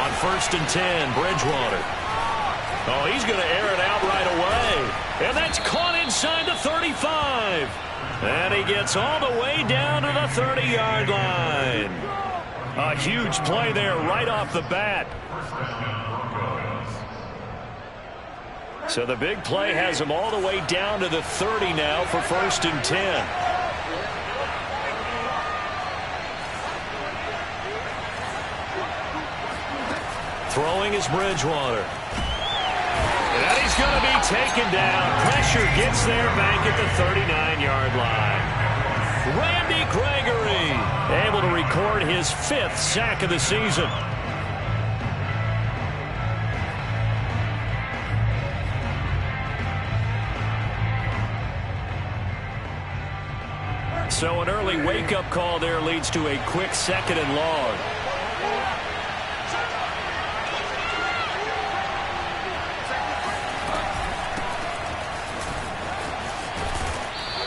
On 1st and 10, Bridgewater. Oh, he's going to air it out right away. And that's caught inside the 35. And he gets all the way down to the 30-yard line. A huge play there right off the bat. So the big play has him all the way down to the 30 now for 1st and 10. Throwing is Bridgewater. And he's going to be taken down. Pressure gets there back at the 39-yard line. Randy Gregory able to record his 5th sack of the season. So an early wake-up call there leads to a quick 2nd and long.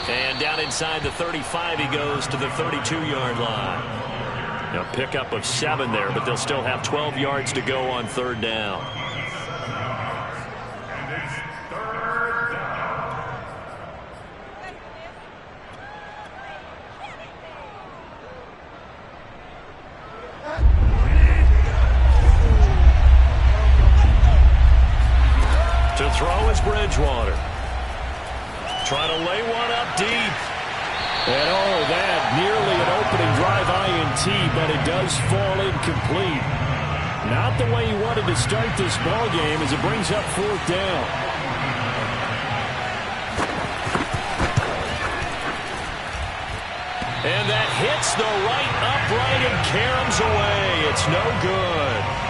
And down inside the 35 he goes to the 32-yard line. A pickup of 7 there, but they'll still have 12 yards to go on 3rd down. To throw is Bridgewater. Trying to lay one up deep. And oh, that nearly an opening drive INT, but it does fall incomplete. Not the way he wanted to start this ball game as it brings up 4th down. And that hits the right upright and caroms away. It's no good.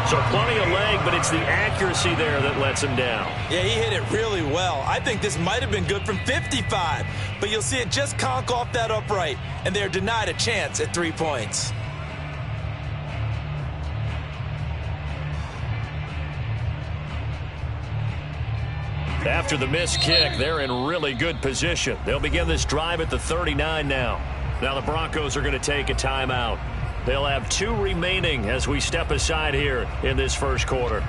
So plenty of leg, but it's the accuracy there that lets him down. Yeah, he hit it really well. I think this might have been good from 55. But you'll see it just conk off that upright, and they're denied a chance at 3 points. After the missed kick, they're in really good position. They'll begin this drive at the 39 now. Now the Broncos are going to take a timeout. They'll have 2 remaining as we step aside here in this first quarter.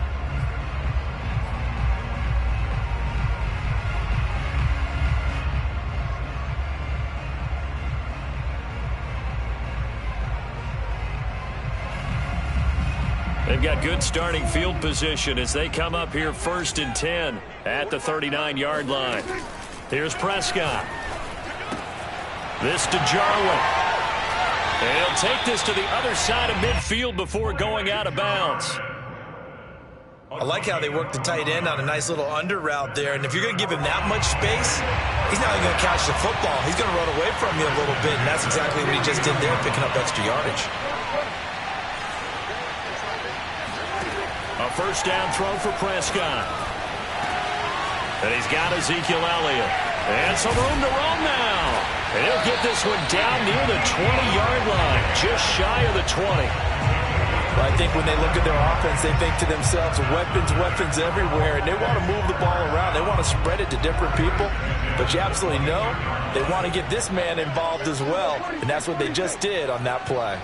They've got good starting field position as they come up here 1st and 10 at the 39-yard line. Here's Prescott. This to Jarwin. And he'll take this to the other side of midfield before going out of bounds. I like how they work the tight end on a nice little under route there. And if you're going to give him that much space, he's not even going to catch the football. He's going to run away from you a little bit, and that's exactly what he just did there, picking up extra yardage. A 1st down throw for Prescott. And he's got Ezekiel Elliott. And some room to roam now. And he'll get this one down near the 20-yard line, just shy of the 20. Well, I think when they look at their offense, they think to themselves, weapons, weapons everywhere, and they want to move the ball around. They want to spread it to different people. But you absolutely know they want to get this man involved as well, and that's what they just did on that play.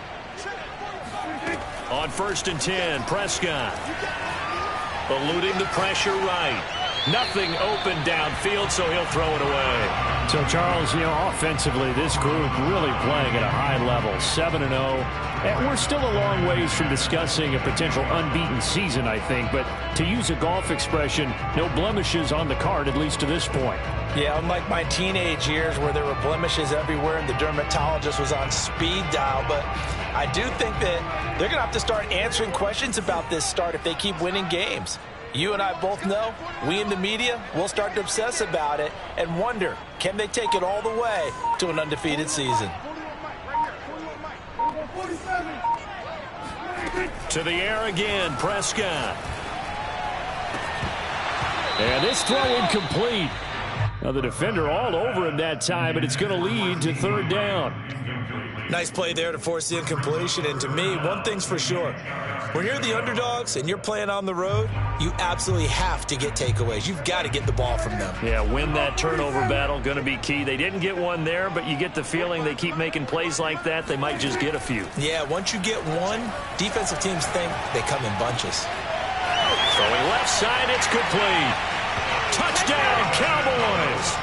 On 1st and 10, Prescott. Eluding the pressure right. Nothing open downfield, so he'll throw it away. So, Charles, offensively, this group really playing at a high level, 7-0. And we're still a long ways from discussing a potential unbeaten season, I think. But to use a golf expression, no blemishes on the card, at least to this point. Yeah, unlike my teenage years where there were blemishes everywhere and the dermatologist was on speed dial. But I do think that they're going to have to start answering questions about this start if they keep winning games. You and I both know, we in the media, will start to obsess about it and wonder, can they take it all the way to an undefeated season? To the air again, Prescott. And this throw incomplete. Now the defender all over him that time, but it's going to lead to 3rd down. Nice play there to force the incompletion, and to me, one thing's for sure. When you're the underdogs and you're playing on the road, you absolutely have to get takeaways. You've got to get the ball from them. Yeah, win that turnover battle, going to be key. They didn't get one there, but you get the feeling they keep making plays like that, they might just get a few. Yeah, once you get one, defensive teams think they come in bunches. Throwing left side, it's complete. Touchdown, Cowboys!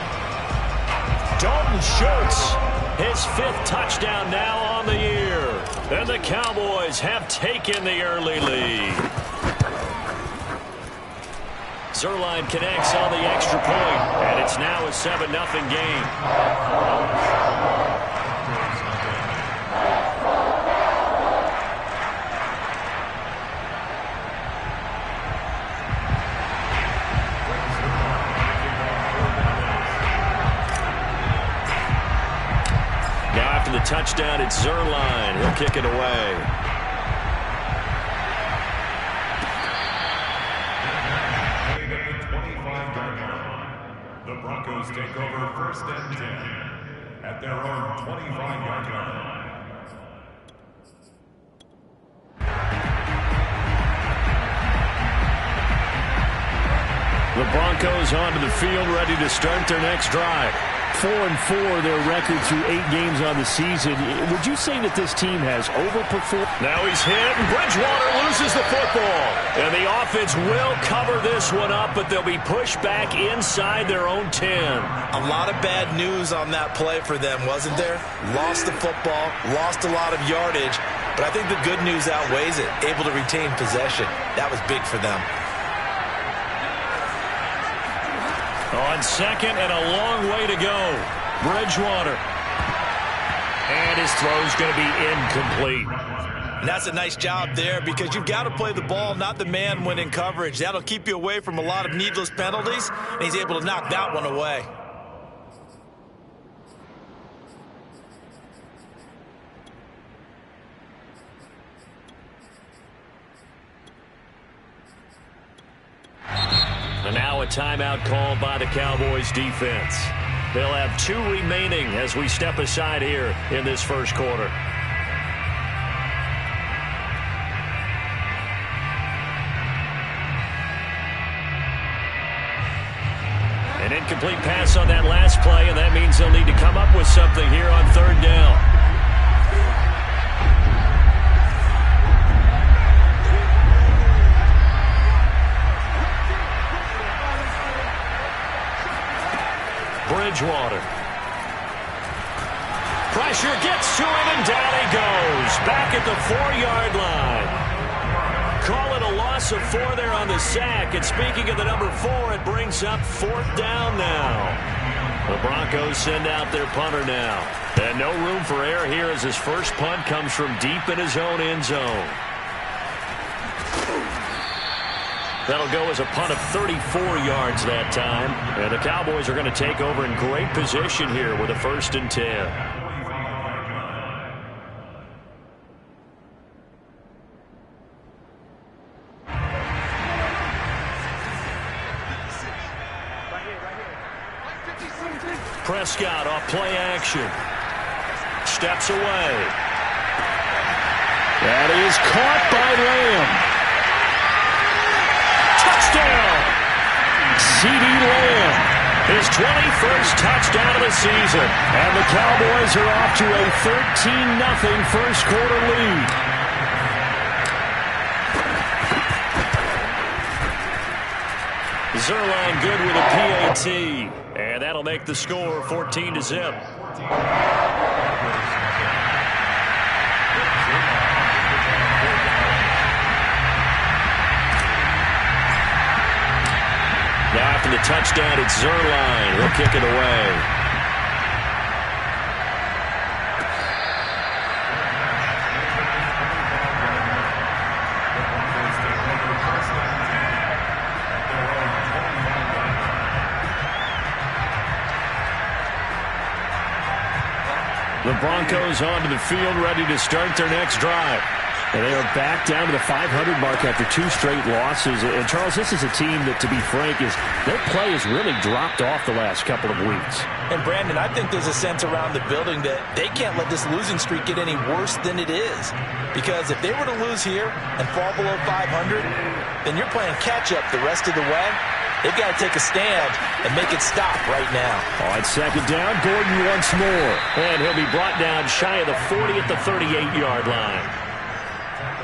Dalton Schultz, his 5th touchdown now on the year. And the Cowboys have taken the early lead. Zerline connects on the extra point, and it's now a 7-0 game. Now after the touchdown, it's Zerline. He'll kick it away. Take over 1st and 10 at their own 25-yard line. The Broncos onto the field, ready to start their next drive. 4-4, their record through 8 games on the season. Would you say that this team has overperformed? Now he's hit, and Bridgewater loses the football. And the offense will cover this one up, but they'll be pushed back inside their own 10. A lot of bad news on that play for them, wasn't there? Lost the football, lost a lot of yardage, but I think the good news outweighs it. Able to retain possession. That was big for them. On second and a long way to go. Bridgewater. And his throw's going to be incomplete. And that's a nice job there because you've got to play the ball, not the man when in coverage. That'll keep you away from a lot of needless penalties, and he's able to knock that one away. And now a timeout called by the Cowboys defense. They'll have 2 remaining as we step aside here in this first quarter. An incomplete pass on that last play, and that means they'll need to come up with something here on 3rd down. Bridgewater. Pressure gets to him, and down he goes. Back at the 4-yard line. Call it a loss of 4 there on the sack. And speaking of the number 4, it brings up 4th down now. The Broncos send out their punter now. And no room for error here as his first punt comes from deep in his own end zone. That'll go as a punt of 34 yards that time. And the Cowboys are going to take over in great position here with a 1st and 10. Prescott off play action. Steps away. That is caught by Lamb. Touchdown! CeeDee Lamb, his 21st touchdown of the season. And the Cowboys are off to a 13-0 first quarter lead. Zerline good with a PAT. And that'll make the score 14-0. Now after the touchdown, it's Zerline. He'll kick it away. The Broncos onto the field, ready to start their next drive. And they are back down to the 500 mark after 2 straight losses. And, Charles, this is a team that, to be frank, their play has really dropped off the last couple of weeks. And, Brandon, I think there's a sense around the building that they can't let this losing streak get any worse than it is. Because if they were to lose here and fall below 500, then you're playing catch-up the rest of the way. They've got to take a stand and make it stop right now. On second down, Gordon once more. And he'll be brought down shy of the 40 at the 38-yard line.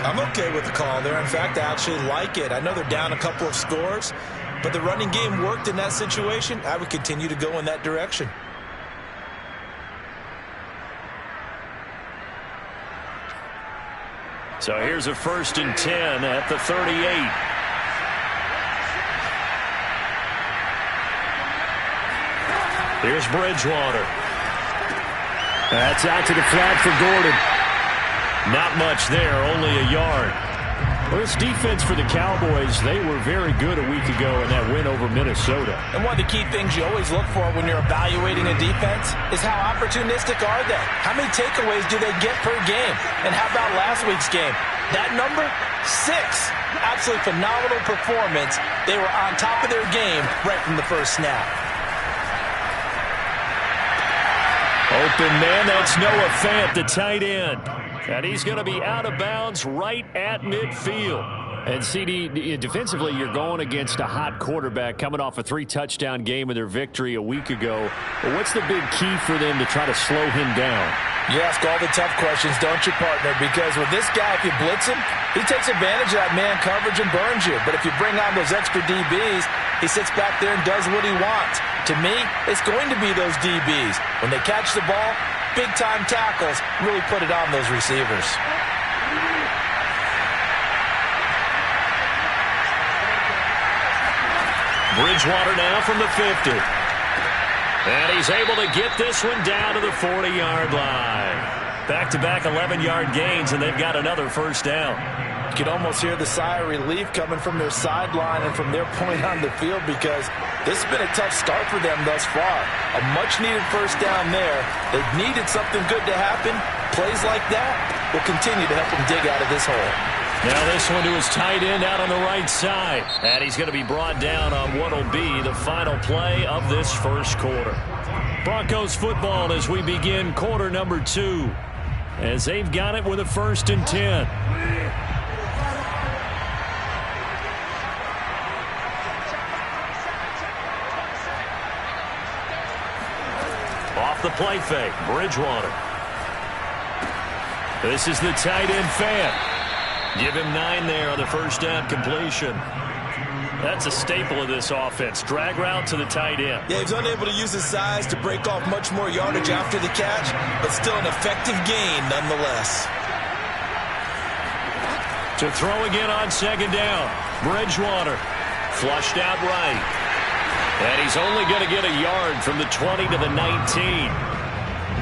I'm okay with the call there. In fact, I actually like it. I know they're down a couple of scores, but the running game worked in that situation. I would continue to go in that direction. So here's a 1st and 10 at the 38. Here's Bridgewater. That's out to the flat for Gordon. Not much there, only a yard. Well, this defense for the Cowboys, they were very good a week ago in that win over Minnesota. And one of the key things you always look for when you're evaluating a defense is how opportunistic are they? How many takeaways do they get per game? And how about last week's game? That number? 6. Absolutely phenomenal performance. They were on top of their game right from the first snap. Open man, that's Noah Fant, the tight end. And he's going to be out of bounds right at midfield. And, CD, defensively, you're going against a hot quarterback coming off a 3-touchdown game in their victory a week ago. But what's the big key for them to try to slow him down? You ask all the tough questions, don't you, partner? Because with this guy, if you blitz him, he takes advantage of that man coverage and burns you. But if you bring on those extra DBs, he sits back there and does what he wants. To me, it's going to be those DBs. When they catch the ball, big-time tackles really put it on those receivers. Bridgewater now from the 50. And he's able to get this one down to the 40-yard line. Back-to-back 11-yard gains, and they've got another first down. You can almost hear the sigh of relief coming from their sideline and from their point on the field because this has been a tough start for them thus far. A much-needed first down there. They've needed something good to happen. Plays like that will continue to help them dig out of this hole. Now this one to his tight end out on the right side. And he's going to be brought down on what will be the final play of this first quarter. Broncos football as we begin quarter number 2. As they've got it with a 1st and 10. Off the play fake, Bridgewater. This is the tight end Fant. Give him 9 there on the first down completion. That's a staple of this offense. Drag route to the tight end. Yeah, he's unable to use his size to break off much more yardage after the catch, but still an effective gain nonetheless. To throw again on second down. Bridgewater flushed out right. And he's only going to get a yard from the 20 to the 19.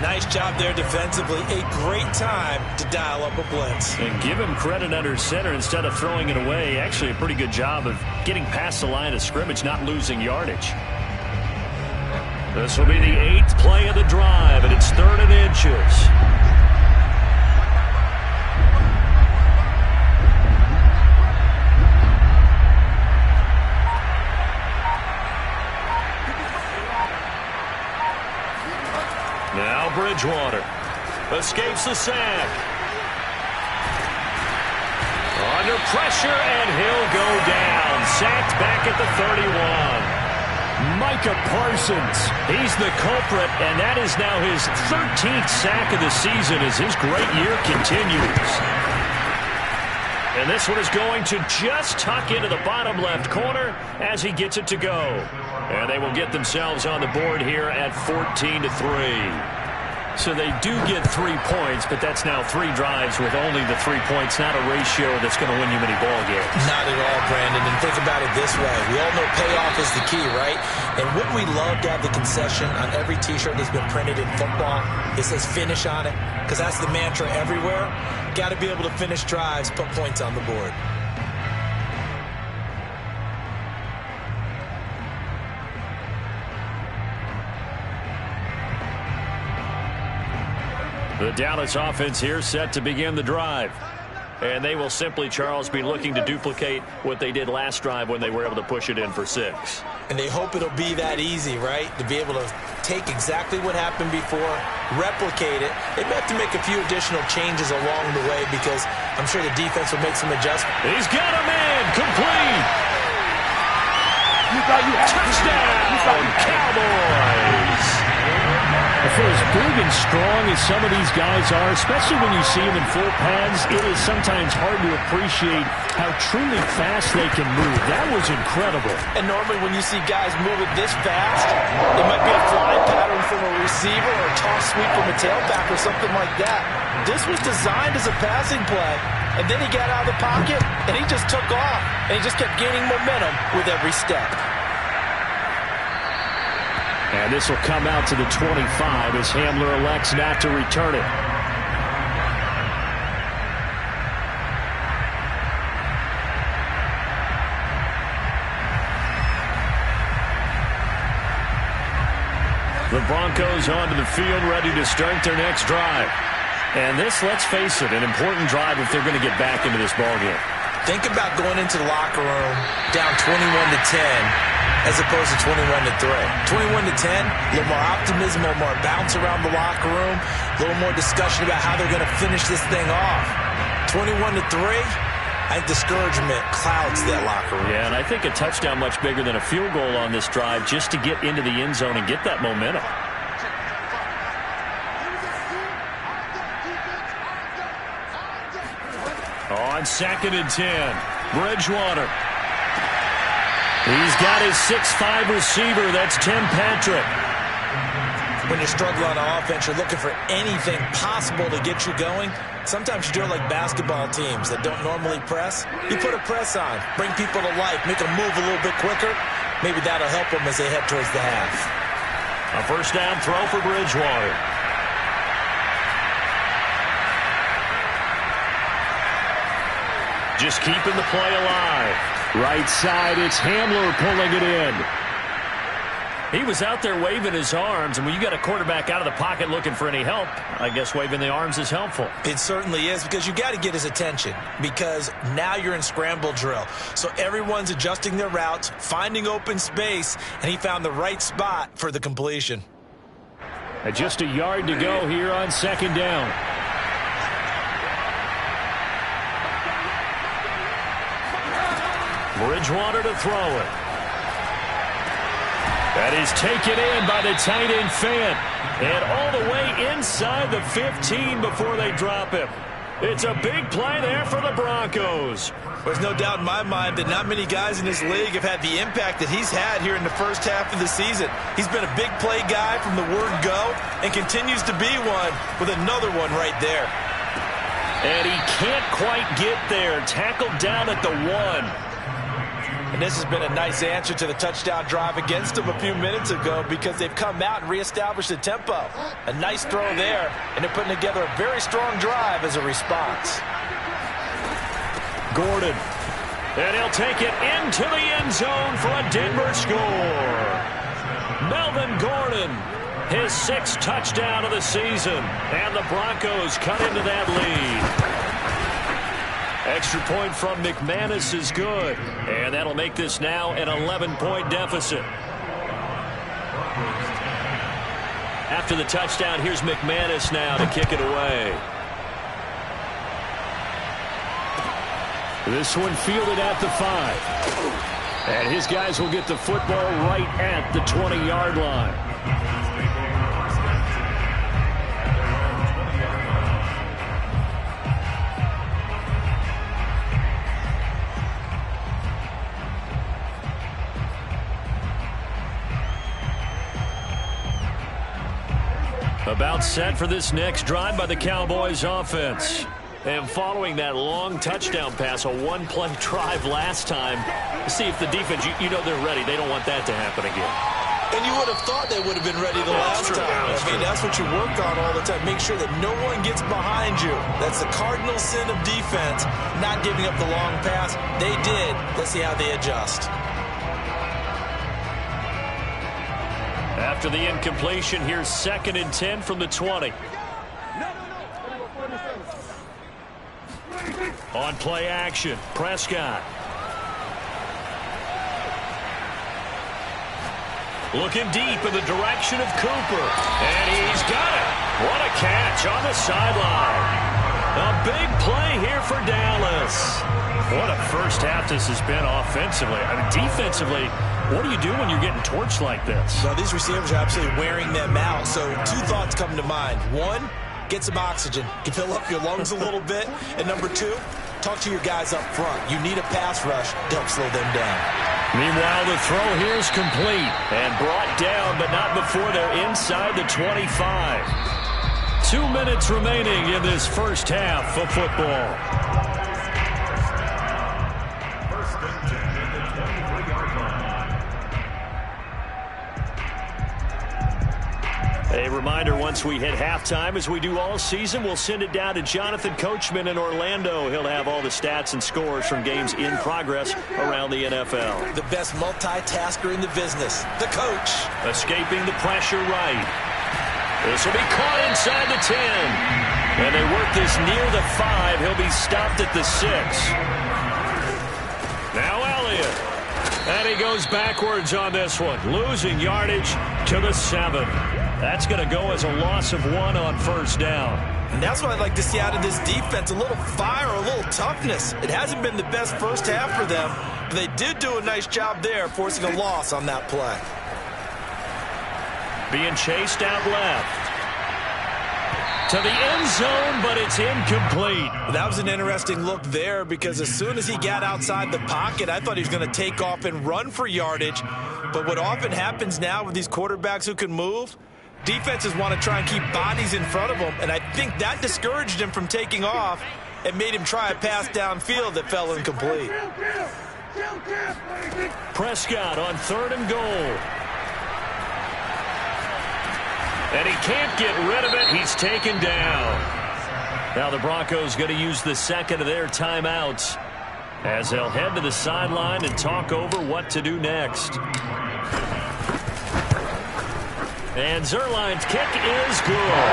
Nice job there defensively. A great time to dial up a blitz. And give him credit under center instead of throwing it away. Actually a pretty good job of getting past the line of scrimmage, not losing yardage. This will be the 8th play of the drive, and it's 3rd and inches. Now Bridgewater escapes the sack. Under pressure, and he'll go down. Sacked back at the 31. Micah Parsons, he's the culprit, and that is now his 13th sack of the season as his great year continues. And this one is going to just tuck into the bottom left corner as he gets it to go. And they will get themselves on the board here at 14-3. So they do get 3 points, but that's now 3 drives with only the 3 points, not a ratio that's going to win you many ball games. Not at all, Brandon. And think about it this way. We all know payoff is the key, right? And wouldn't we love to have the concession on every T-shirt that's been printed in football? It says finish on it, because that's the mantra everywhere. Got to be able to finish drives, put points on the board. The Dallas offense here set to begin the drive. And they will simply, Charles, be looking to duplicate what they did last drive when they were able to push it in for 6. And they hope it'll be that easy, right? To be able to take exactly what happened before, replicate it. They may have to make a few additional changes along the way because I'm sure the defense will make some adjustments. He's got a man, complete. Touchdown, Cowboys. For as big and strong as some of these guys are, especially when you see them in full pads, it is sometimes hard to appreciate how truly fast they can move. That was incredible. And normally when you see guys move it this fast, it might be a fly pattern from a receiver or a toss sweep from a tailback or something like that. This was designed as a passing play, and then he got out of the pocket, and he just took off, and he just kept gaining momentum with every step. And this will come out to the 25 as Hamler elects not to return it. The Broncos onto the field, ready to start their next drive. And this, let's face it, an important drive if they're going to get back into this ballgame. Think about going into the locker room down 21-10 as opposed to 21-3. 21-10, a little more optimism, a little more bounce around the locker room, a little more discussion about how they're going to finish this thing off. 21-3, I think discouragement clouds that locker room. Yeah, and I think a touchdown much bigger than a field goal on this drive just to get into the end zone and get that momentum. On 2nd and 10, Bridgewater. He's got his 6'5" receiver. That's Tim Patrick. When you're struggling on offense, you're looking for anything possible to get you going. Sometimes you do it like basketball teams that don't normally press. You put a press on, bring people to life, make them move a little bit quicker. Maybe that'll help them as they head towards the half. A first down throw for Bridgewater. Just keeping the play alive. Right side, it's Hamler pulling it in. He was out there waving his arms, and when you got a quarterback out of the pocket looking for any help, I guess waving the arms is helpful. It certainly is, because you got to get his attention, because now you're in scramble drill. So everyone's adjusting their routes, finding open space, and he found the right spot for the completion. And just a yard to go here on 2nd down. Bridgewater to throw it. That is taken in by the tight end Fant. And all the way inside the 15 before they drop him. It's a big play there for the Broncos. There's no doubt in my mind that not many guys in this league have had the impact that he's had here in the first half of the season. He's been a big play guy from the word go and continues to be one with another one right there. And he can't quite get there. Tackled down at the 1. And this has been a nice answer to the touchdown drive against them a few minutes ago, because they've come out and reestablished the tempo. A nice throw there, and they're putting together a very strong drive as a response. Gordon. And he'll take it into the end zone for a Denver score. Melvin Gordon, his 6th touchdown of the season. And the Broncos cut into that lead. Extra point from McManus is good. And that'll make this now an 11-point deficit. After the touchdown, here's McManus now to kick it away. This one fielded at the 5. And his guys will get the football right at the 20-yard line. About set for this next drive by the Cowboys offense. And following that long touchdown pass, a one-play drive last time, see if the defense, you know they're ready. They don't want that to happen again. And you would have thought they would have been ready the last time. I mean, that's what you work on all the time. Make sure that no one gets behind you. That's the cardinal sin of defense, not giving up the long pass. They did. Let's see how they adjust. After the incompletion, here's 2nd and 10 from the 20. On play action, Prescott. Looking deep in the direction of Cooper. And he's got it. What a catch on the sideline. A big play here for Dallas. What a first half this has been offensively. I mean, defensively, what do you do when you're getting torched like this? Well, these receivers are absolutely wearing them out. So two thoughts come to mind. One, get some oxygen. You can fill up your lungs a little bit. And number two, talk to your guys up front. You need a pass rush to help slow them down. Meanwhile, the throw here is complete and brought down, but not before they're inside the 25. 2 minutes remaining in this first half of football. First and 10 at the 23-yard line. A reminder, once we hit halftime, as we do all season, we'll send it down to Jonathan Coachman in Orlando. He'll have all the stats and scores from games in progress around the NFL. The best multitasker in the business, the coach. Escaping the pressure right. This will be caught inside the 10. And they work this near the 5. He'll be stopped at the 6. Now Elliott. And he goes backwards on this one, losing yardage to the 7. That's going to go as a loss of 1 on first down. And that's what I'd like to see out of this defense, a little fire, a little toughness. It hasn't been the best first half for them, but they did do a nice job there, forcing a loss on that play. Being chased out left. To the end zone, but it's incomplete. That was an interesting look there because as soon as he got outside the pocket, I thought he was going to take off and run for yardage. But what often happens now with these quarterbacks who can move, defenses want to try and keep bodies in front of them, and I think that discouraged him from taking off and made him try a pass downfield that fell incomplete. Prescott on 3rd and goal. And he can't get rid of it. He's taken down. Now the Broncos going to use the second of their timeouts as they'll head to the sideline and talk over what to do next. And Zerline's kick is good.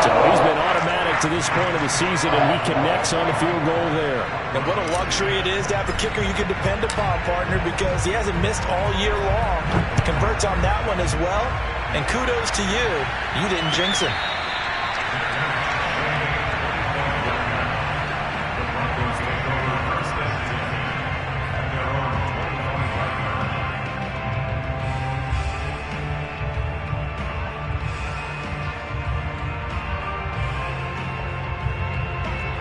So he's been automatic to this point of the season, and he connects on the field goal there. And what a luxury it is to have a kicker you can depend upon, partner, because he hasn't missed all year long. Converts on that one as well. And kudos to you. You didn't jinx him.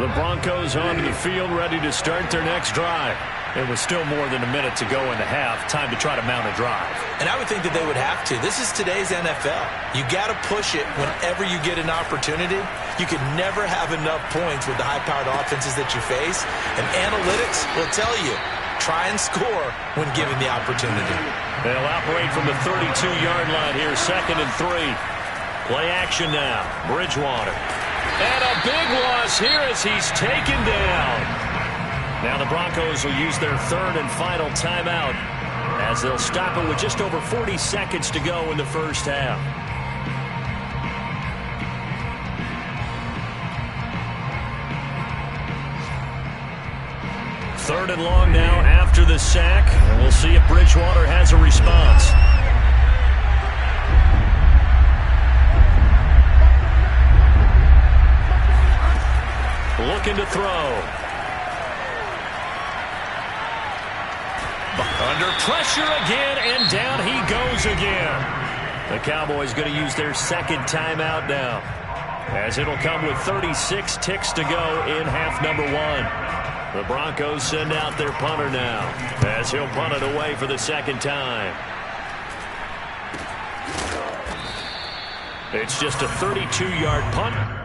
The Broncos onto the field, ready to start their next drive. It was still more than a minute to go in the half. Time to try to mount a drive. And I would think that they would have to. This is today's NFL. You got to push it whenever you get an opportunity. You can never have enough points with the high-powered offenses that you face. And analytics will tell you, try and score when given the opportunity. They'll operate from the 32-yard line here, 2nd and 3. Play action now. Bridgewater. And a big loss here as he's taken down. Now the Broncos will use their 3rd and final timeout as they'll stop it with just over 40 seconds to go in the first half. Third and long now after the sack, and we'll see if Bridgewater has a response. Looking to throw. Under pressure again, and down he goes again. The Cowboys going to use their 2nd timeout now, as it'll come with 36 ticks to go in half number 1. The Broncos send out their punter now, as he'll punt it away for the 2nd time. It's just a 32-yard punt.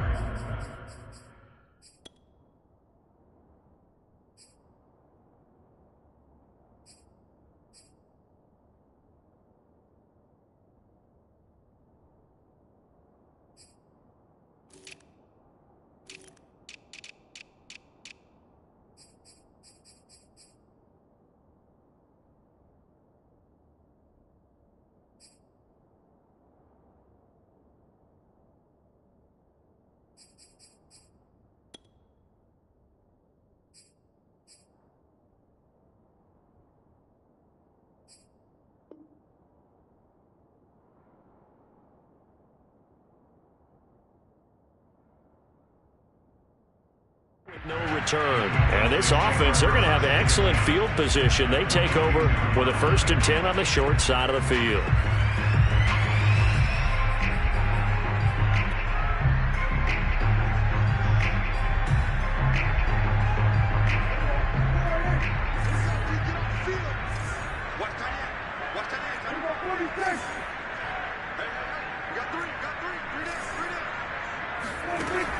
No return. And this offense, they're going to have excellent field position. They take over with a 1st and 10 on the short side of the field.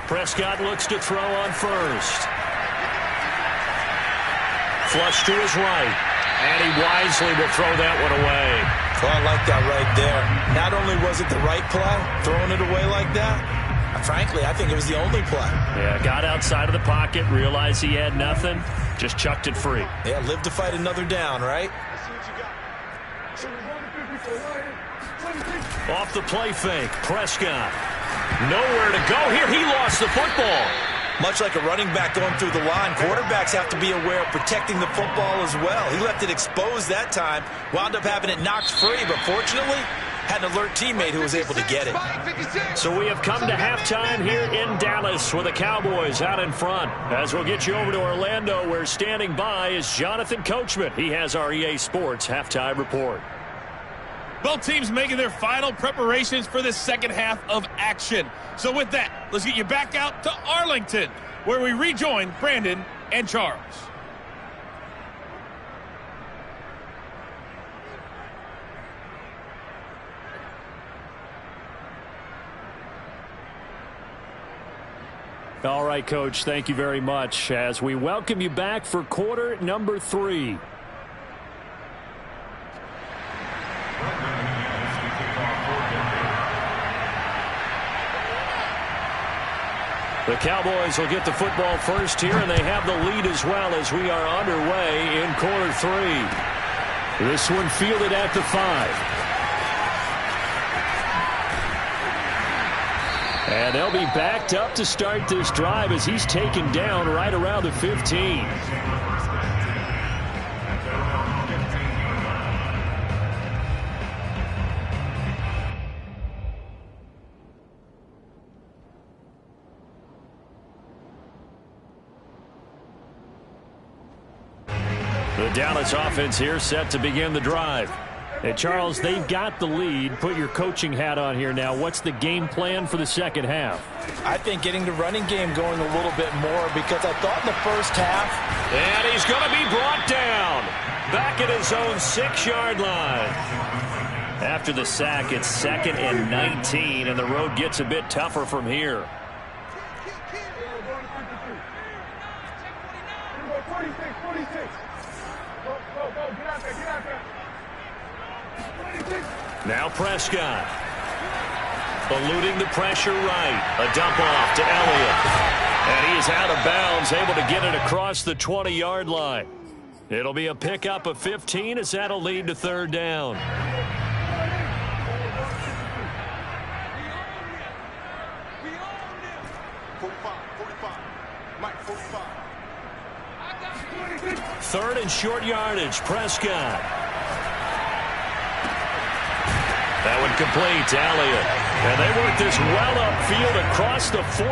Prescott looks to throw on first. Flush to his right. And he wisely will throw that one away. Well, I like that right there. Not only was it the right play, throwing it away like that, frankly, I think it was the only play. Yeah, got outside of the pocket, realized he had nothing, just chucked it free. Yeah, live to fight another down, right? Off the play fake, Prescott. Nowhere to go here. He lost the football. Much like a running back going through the line, quarterbacks have to be aware of protecting the football as well. He left it exposed that time, wound up having it knocked free, but fortunately, had an alert teammate who was able to get it. So we have come to halftime here in Dallas with the Cowboys out in front. As we'll get you over to Orlando, where standing by is Jonathan Coachman. He has our EA Sports halftime report. Both teams making their final preparations for the second half of action. So with that, let's get you back out to Arlington, where we rejoin Brandon and Charles. All right, Coach, thank you very much as we welcome you back for quarter number 3. The Cowboys will get the football first here, and they have the lead as well as we are underway in quarter 3. This one fielded at the 5. And they'll be backed up to start this drive as he's taken down right around the 15. The Dallas offense here set to begin the drive. Hey, Charles, they've got the lead. Put your coaching hat on here now. What's the game plan for the second half? I think getting the running game going a little bit more, because I thought in the first half. And he's going to be brought down. Back at his own 6-yard line. After the sack, it's 2nd and 19, and the road gets a bit tougher from here. Now Prescott. Eluding the pressure right. A dump off to Elliott. And he is out of bounds, able to get it across the 20-yard line. It'll be a pickup of 15 as that'll lead to 3rd down. Third and short yardage, Prescott. That one complete to Elliott. And they work this well upfield across the 45.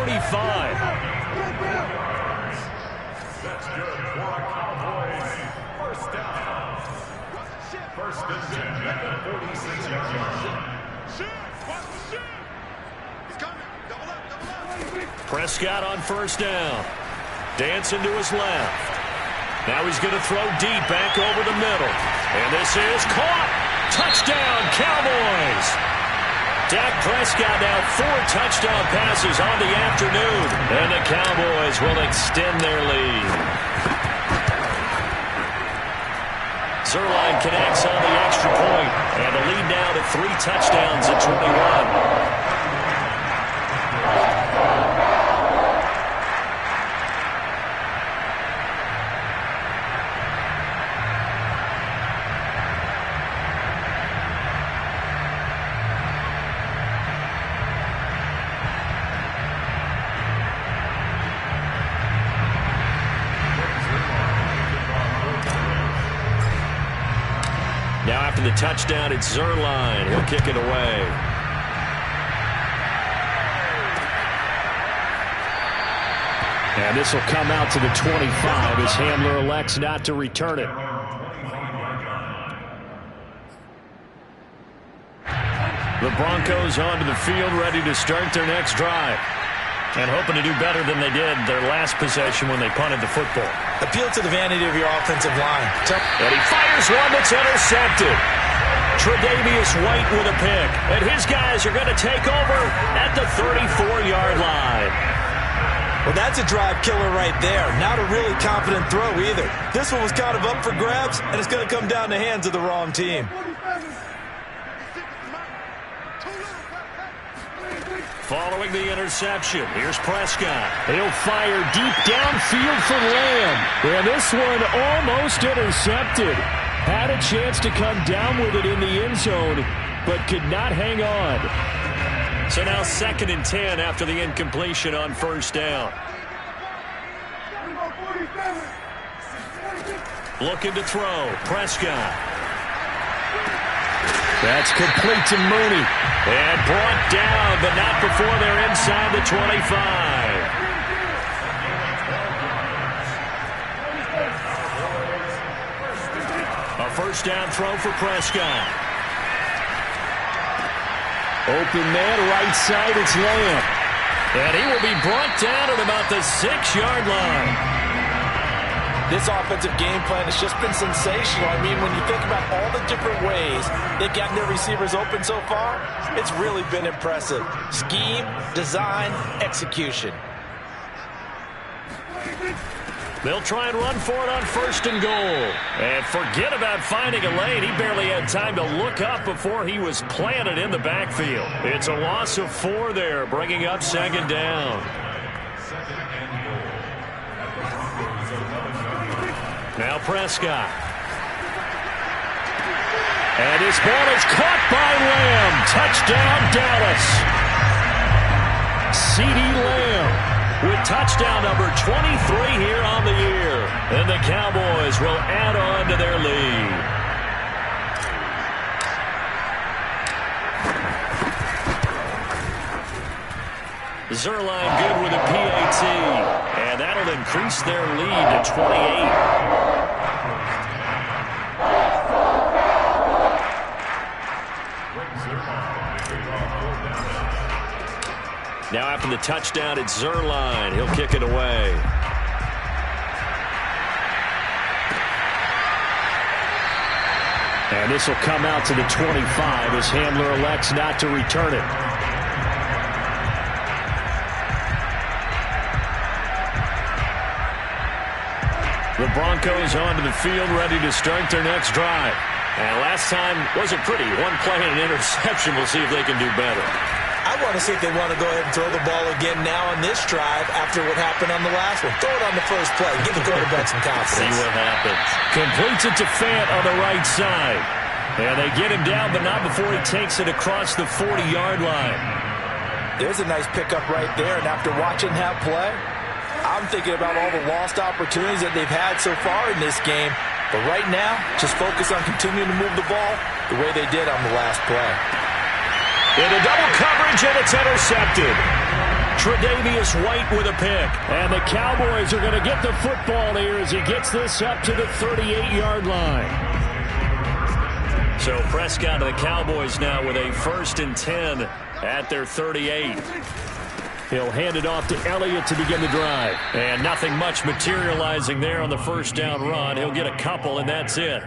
That's good for the Cowboys. First down. First and 10 at the 46-yard line. Prescott on first down. Dancing to his left. Now he's going to throw deep back over the middle. And this is caught. Touchdown, Cowboys. Dak Prescott now 4 touchdown passes on the afternoon. And the Cowboys will extend their lead. Zuerlein connects on the extra point. And the lead now to 3 touchdowns at 21. Now after the touchdown, it's Zuerlein. He'll kick it away. And this will come out to the 25 as Handler elects not to return it. The Broncos onto the field, ready to start their next drive. And hoping to do better than they did their last possession when they punted the football. Appeal to the vanity of your offensive line. And he fires one that's intercepted. Tre'Davious White with a pick. And his guys are going to take over at the 34-yard line. Well, that's a drive killer right there. Not a really confident throw either. This one was kind of up for grabs, and it's going to come down the hands of the wrong team. Following the interception, here's Prescott. He'll fire deep downfield for Lamb. And this one almost intercepted. Had a chance to come down with it in the end zone, but could not hang on. So now 2nd and 10 after the incompletion on first down. Looking to throw. Prescott. That's complete to Mooney. And brought down, but not before they're inside the 25. A first down throw for Prescott. Open man, right side, it's Lamb. And he will be brought down at about the 6-yard line. This offensive game plan has just been sensational. I mean, when you think about all the different ways they've gotten their receivers open so far, it's really been impressive. Scheme, design, execution. They'll try and run for it on 1st and goal. And forget about finding a lane. He barely had time to look up before he was planted in the backfield. It's a loss of 4 there, bringing up 2nd down. Now Prescott. And his ball is caught by Lamb. Touchdown, Dallas. CeeDee Lamb with touchdown number 23 here on the year. And the Cowboys will add on to their lead. Zerline good with a PAT. And that'll increase their lead to 28. Now after the touchdown, it's Zerline. He'll kick it away. And this will come out to the 25 as Handler elects not to return it. The Broncos onto the field, ready to start their next drive. And last time wasn't pretty. 1 play and an interception. We'll see if they can do better. I want to see if they want to go ahead and throw the ball again now on this drive after what happened on the last one. Throw it on the first play. Give the quarterback some confidence. See what happens. Completes it to Fant on the right side. And they get him down, but not before he takes it across the 40-yard line. There's a nice pickup right there. And after watching that play, I'm thinking about all the lost opportunities that they've had so far in this game. But right now, just focus on continuing to move the ball the way they did on the last play. Into double coverage, and it's intercepted. Tre'Davious White with a pick. And the Cowboys are going to get the football here as he gets this up to the 38-yard line. So Prescott and the Cowboys now with a 1st and 10 at their 38. He'll hand it off to Elliott to begin the drive. And nothing much materializing there on the first down run. He'll get a couple, and that's it.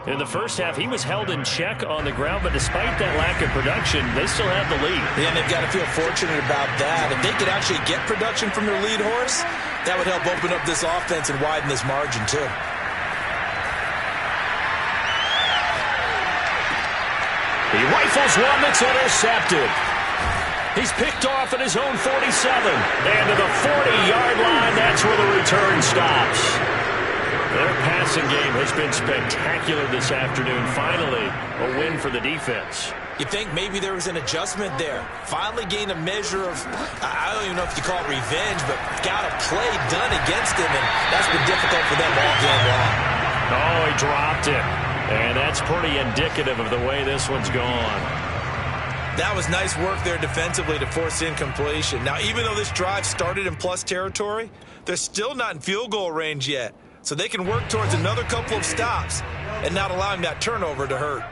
In the first half, he was held in check on the ground, but despite that lack of production, they still have the lead. Yeah, and they've got to feel fortunate about that. If they could actually get production from their lead horse, that would help open up this offense and widen this margin, too. He rifles one that's intercepted. He's picked off at his own 47. And to the 40-yard line, that's where the return stops. Their passing game has been spectacular this afternoon. Finally, a win for the defense. You think maybe there was an adjustment there. Finally gained a measure of, I don't even know if you call it revenge, but got a play done against him, and that's been difficult for them all game long. Oh, he dropped it. And that's pretty indicative of the way this one's gone. That was nice work there defensively to force incompletion. Now, even though this drive started in plus territory, they're still not in field goal range yet. So they can work towards another couple of stops and not allowing that turnover to hurt.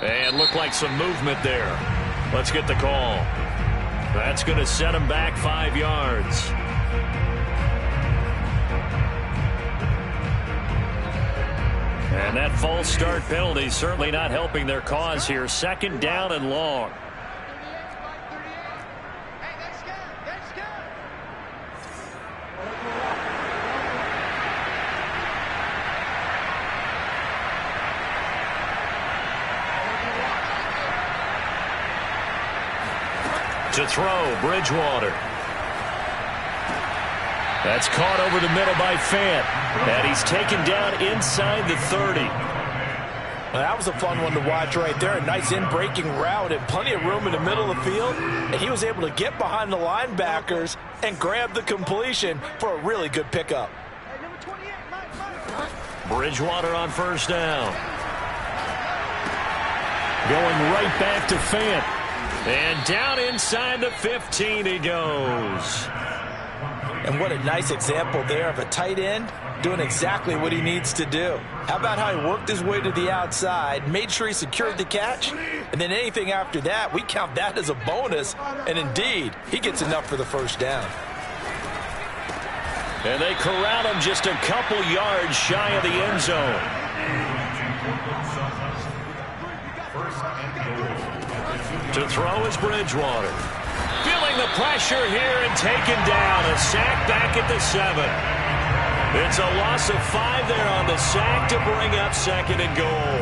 And looked like some movement there. Let's get the call. That's going to set him back 5 yards. And that false start penalty certainly not helping their cause here. 2nd down and long. To throw, Bridgewater. That's caught over the middle by Fant. And he's taken down inside the 30. Well, that was a fun one to watch right there. A nice in-breaking route and plenty of room in the middle of the field. And he was able to get behind the linebackers and grab the completion for a really good pickup. Bridgewater on 1st down. Going right back to Fant. And down inside the 15 he goes. And what a nice example there of a tight end doing exactly what he needs to do. How about how he worked his way to the outside, made sure he secured the catch, and then anything after that, we count that as a bonus. And indeed, he gets enough for the 1st down. And they corral him just a couple yards shy of the end zone. To throw is Bridgewater. Feeling the pressure here and taken down. A sack back at the 7. It's a loss of 5 there on the sack to bring up 2nd and goal.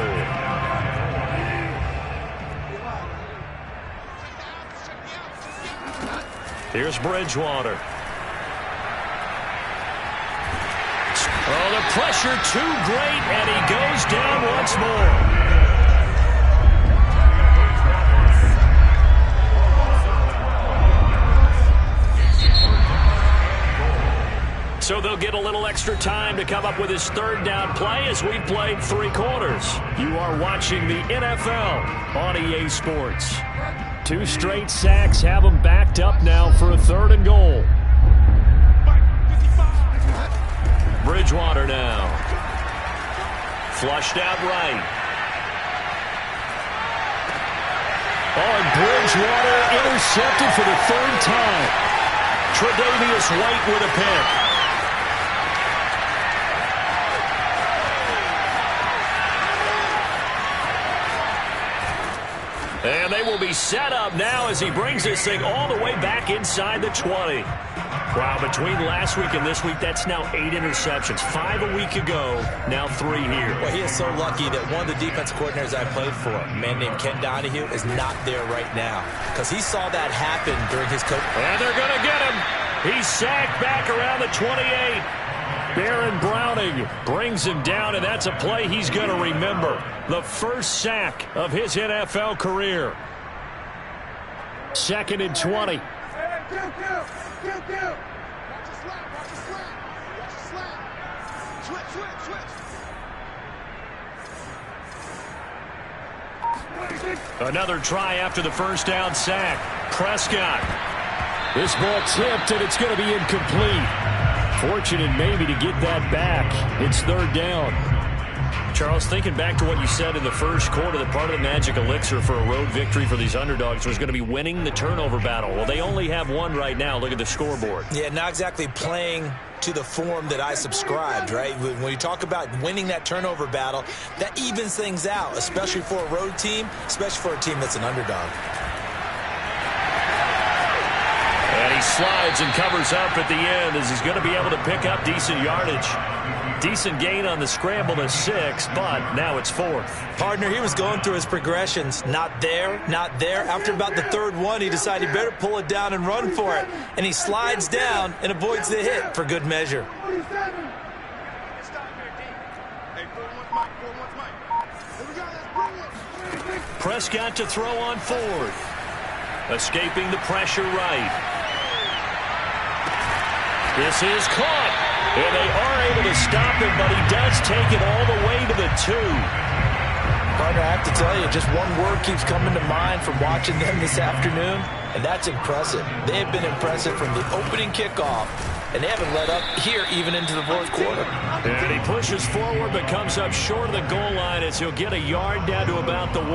Here's Bridgewater. Oh, the pressure too great, and he goes down once more. So they'll get a little extra time to come up with his 3rd down play as we've played 3 quarters. You are watching the NFL on EA Sports. 2 straight sacks have them backed up now for a 3rd and goal. Bridgewater now. Flushed out right. Oh, and Bridgewater intercepted for the 3rd time. Tre'Davious White with a pick. And they will be set up now as he brings this thing all the way back inside the 20. Wow, between last week and this week, that's now 8 interceptions. 5 a week ago, now 3 here. Well, he is so lucky that one of the defense coordinators I played for, a man named Ken Donahue, is not there right now because he saw that happen during his coach. And they're going to get him. He's sacked back around the 28. Baron Browning brings him down, and that's a play he's going to remember. The first sack of his NFL career. 2nd and 20. Another try after the 1st down sack. Prescott. This ball tipped, and it's going to be incomplete. Fortunate maybe to get that back. It's 3rd down. Charles, thinking back to what you said in the 1st quarter, that part of the magic elixir for a road victory for these underdogs was going to be winning the turnover battle. Well, they only have 1 right now. Look at the scoreboard. Yeah, not exactly playing to the form that I subscribed, right? When you talk about winning that turnover battle, that evens things out, especially for a road team, especially for a team that's an underdog. And he slides and covers up at the end as he's going to be able to pick up decent yardage. Decent gain on the scramble to 6, but now it's 4th. Partner, he was going through his progressions. Not there, not there. After about the 3rd one, he decided he better pull it down and run for it. And he slides down and avoids the hit for good measure. Prescott to throw on fourth. Escaping the pressure right. This is caught. And they are able to stop him, but he does take it all the way to the 2. Partner, I have to tell you, just one word keeps coming to mind from watching them this afternoon, and that's impressive. They have been impressive from the opening kickoff, and they haven't let up here even into the fourth quarter. And he pushes forward but comes up short of the goal line as he'll get a yard down to about the 1.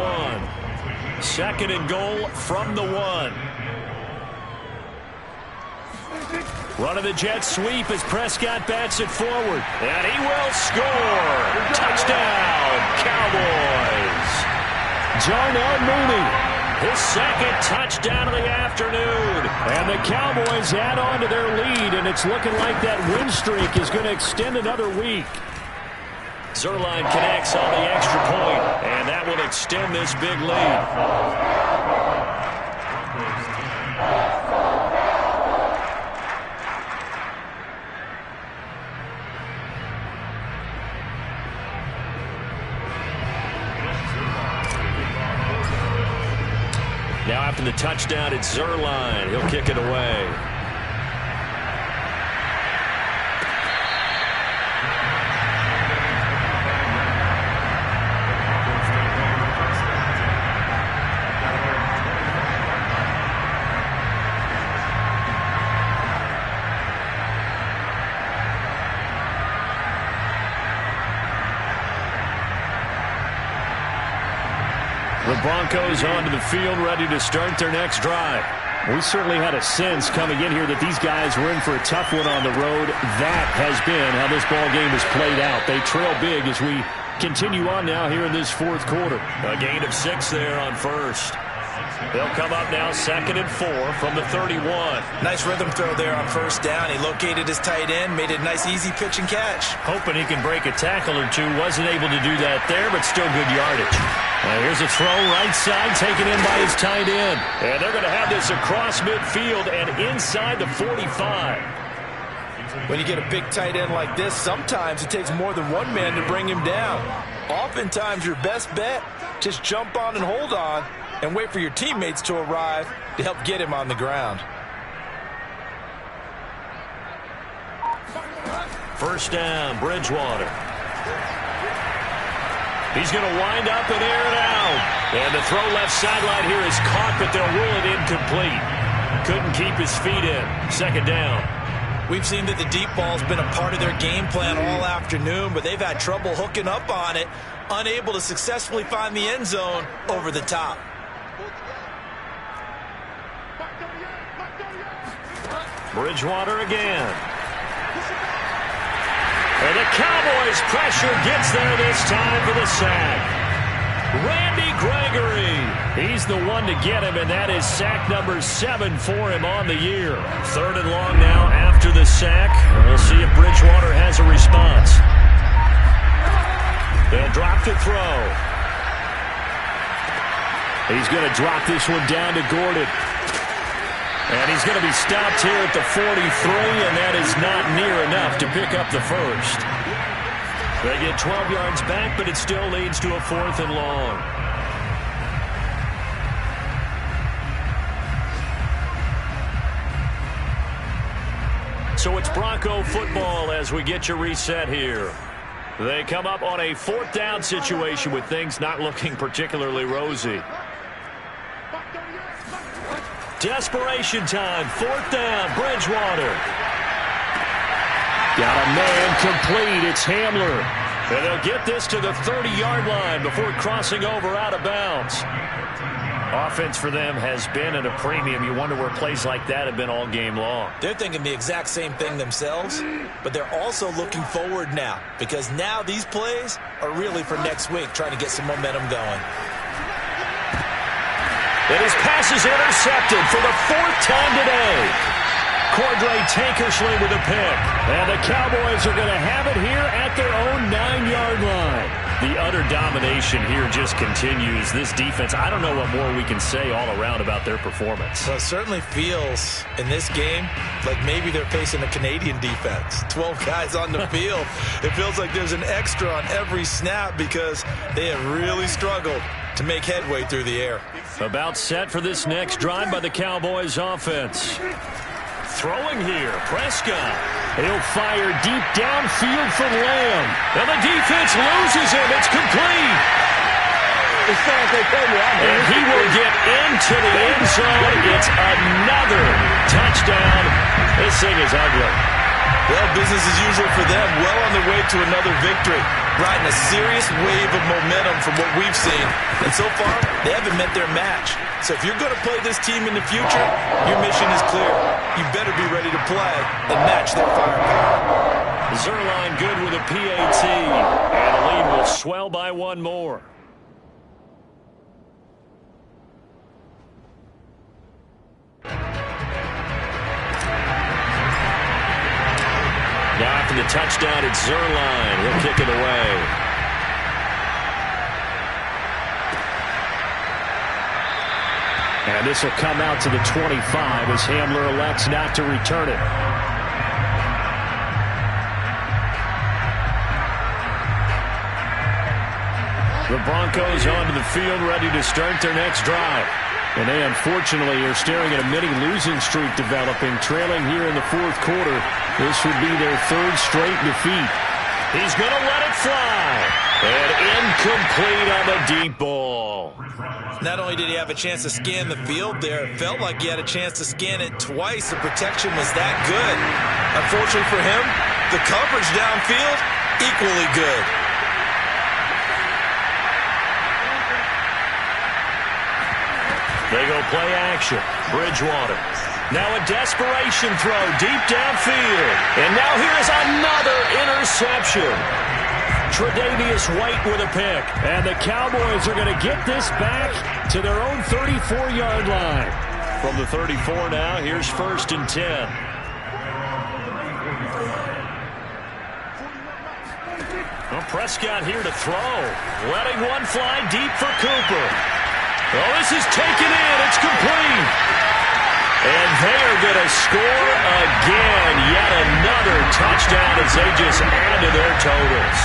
2nd and goal from the 1. Run of the jet sweep as Prescott bats it forward. And he will score. Touchdown, Cowboys. Jarnell Mooney. His 2nd touchdown of the afternoon. And the Cowboys add on to their lead, and it's looking like that win streak is going to extend another week. Zerline connects on the extra point, and that will extend this big lead. Now after the touchdown, it's Zerline. He'll kick it away. The Broncos onto the field, ready to start their next drive. We certainly had a sense coming in here that these guys were in for a tough one on the road. That has been how this ball game has played out. They trail big as we continue on now here in this fourth quarter. A gain of 6 there on first. They'll come up now 2nd and 4 from the 31. Nice rhythm throw there on first down. He located his tight end, made it a nice easy pitch and catch. Hoping he can break a tackle or two. Wasn't able to do that there, but still good yardage. Here's a throw right side, taken in by his tight end. And they're going to have this across midfield and inside the 45. When you get a big tight end like this, sometimes it takes more than one man to bring him down. Oftentimes your best bet, just jump on and hold on and wait for your teammates to arrive to help get him on the ground. First down, Bridgewater. He's going to wind up and air it out. And the throw left sideline here is caught, but they'll rule it incomplete. Couldn't keep his feet in. 2nd down. We've seen that the deep ball's been a part of their game plan all afternoon, but they've had trouble hooking up on it, unable to successfully find the end zone over the top. Bridgewater again. And the Cowboys pressure gets there this time for the sack. Randy Gregory. He's the one to get him, and that is sack number 7 for him on the year. 3rd and long now after the sack. We'll see if Bridgewater has a response. They'll drop to throw. He's going to drop this one down to Gordon. And he's going to be stopped here at the 43, and that is not near enough to pick up the first. They get 12 yards back, but it still leads to a 4th and long. So it's Bronco football as we get you reset here. They come up on a 4th down situation with things not looking particularly rosy. Desperation time, 4th down, Bridgewater. Got a man complete, it's Hamler. And they'll get this to the 30-yard line before crossing over out of bounds. Offense for them has been at a premium. You wonder where plays like that have been all game long. They're thinking the exact same thing themselves, but they're also looking forward now, because now these plays are really for next week, trying to get some momentum going. And his pass is intercepted for the 4th time today. Cordray Tankersley with a pick. And the Cowboys are going to have it here at their own 9-yard line. The utter domination here just continues. This defense, I don't know what more we can say all around about their performance. Well, it certainly feels in this game like maybe they're facing a Canadian defense. 12 guys on the field. It feels like there's an extra on every snap because they have really struggled to make headway through the air. About set for this next drive by the Cowboys offense. Throwing here, Prescott. He'll fire deep downfield for Lamb. And the defense loses him. It's complete. And he will get into the end zone. It's another touchdown. This thing is ugly. Well, business as usual for them. Well on their way to another victory. Riding a serious wave of momentum from what we've seen. And so far, they haven't met their match. So if you're going to play this team in the future, your mission is clear. You better be ready to play and match their firepower. Zerline good with a PAT. And the lead will swell by one more. Now after the touchdown, it's Zerline. He'll kick it away. And this will come out to the 25 as Hamler elects not to return it. The Broncos onto the field, ready to start their next drive. And they unfortunately are staring at a mini losing streak developing, trailing here in the fourth quarter. This would be their third straight defeat. He's going to let it fly. And incomplete on the deep ball. Not only did he have a chance to scan the field there, it felt like he had a chance to scan it twice. The protection was that good. Unfortunately for him, the coverage downfield, equally good. They go play action. Bridgewater. Now a desperation throw deep downfield. And now here's another interception. Tre'Davious White with a pick. And the Cowboys are going to get this back to their own 34-yard line. From the 34 now, here's 1st and 10. Well, Prescott here to throw. Letting one fly deep for Cooper. Oh, this is taken in. It's complete. And they are going to score again. Yet another touchdown as they just add to their totals.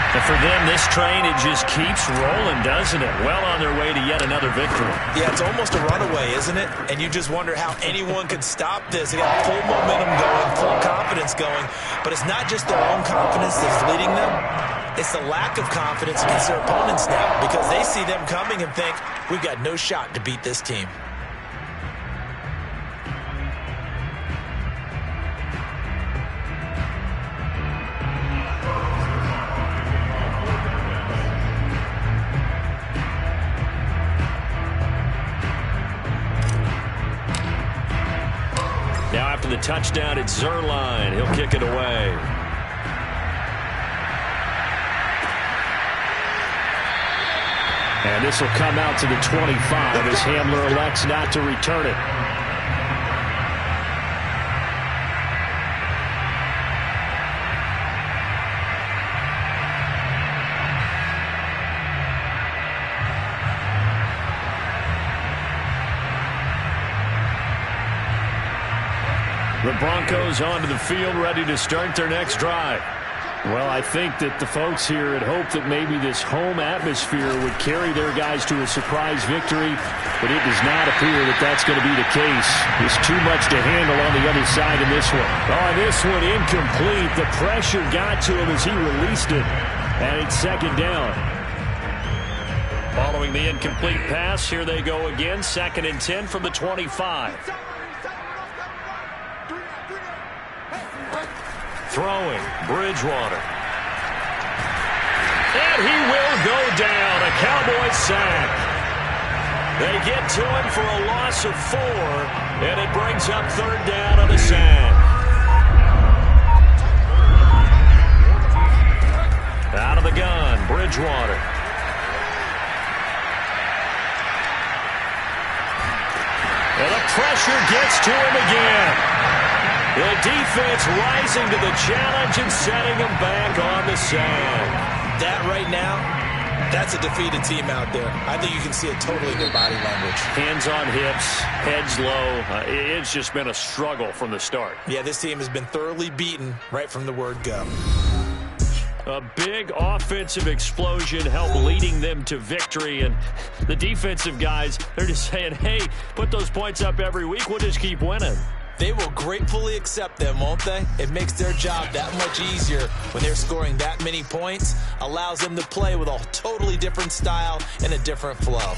And for them, this train, it just keeps rolling, doesn't it? Well on their way to yet another victory. Yeah, it's almost a runaway, isn't it? And you just wonder how anyone could stop this. They got full momentum going, full confidence going. But it's not just their own confidence that's leading them. It's the lack of confidence against their opponents now because they see them coming and think, we've got no shot to beat this team. Now after the touchdown, it's Zerline. He'll kick it away. And this will come out to the 25 as Hamler elects not to return it. The Broncos onto the field, ready to start their next drive. Well, I think that the folks here had hoped that maybe this home atmosphere would carry their guys to a surprise victory, but it does not appear that that's going to be the case. There's too much to handle on the other side in this one. Oh, this one incomplete. The pressure got to him as he released it, and it's 2nd down. Following the incomplete pass, here they go again, 2nd and 10 from the 25. Throwing, Bridgewater. And he will go down, a Cowboys sack. They get to him for a loss of 4, and it brings up 3rd down on the sack. Out of the gun, Bridgewater. And the pressure gets to him again. The defense rising to the challenge and setting him back on the sack. That right now, that's a defeated team out there. I think you can see it totally in their body language. Hands on hips, heads low. It's just been a struggle from the start. Yeah, this team has been thoroughly beaten right from the word go. A big offensive explosion helped leading them to victory. And the defensive guys, they're just saying, hey, put those points up every week. We'll just keep winning. They will gratefully accept them, won't they? It makes their job that much easier when they're scoring that many points. Allows them to play with a totally different style and a different flow.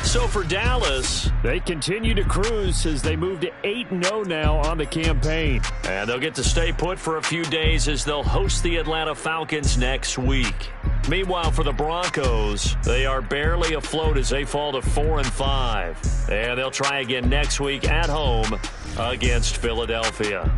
So for Dallas, they continue to cruise as they move to 8-0 now on the campaign. And they'll get to stay put for a few days as they'll host the Atlanta Falcons next week. Meanwhile, for the Broncos, they are barely afloat as they fall to 4-5. And they'll try again next week at home against Philadelphia.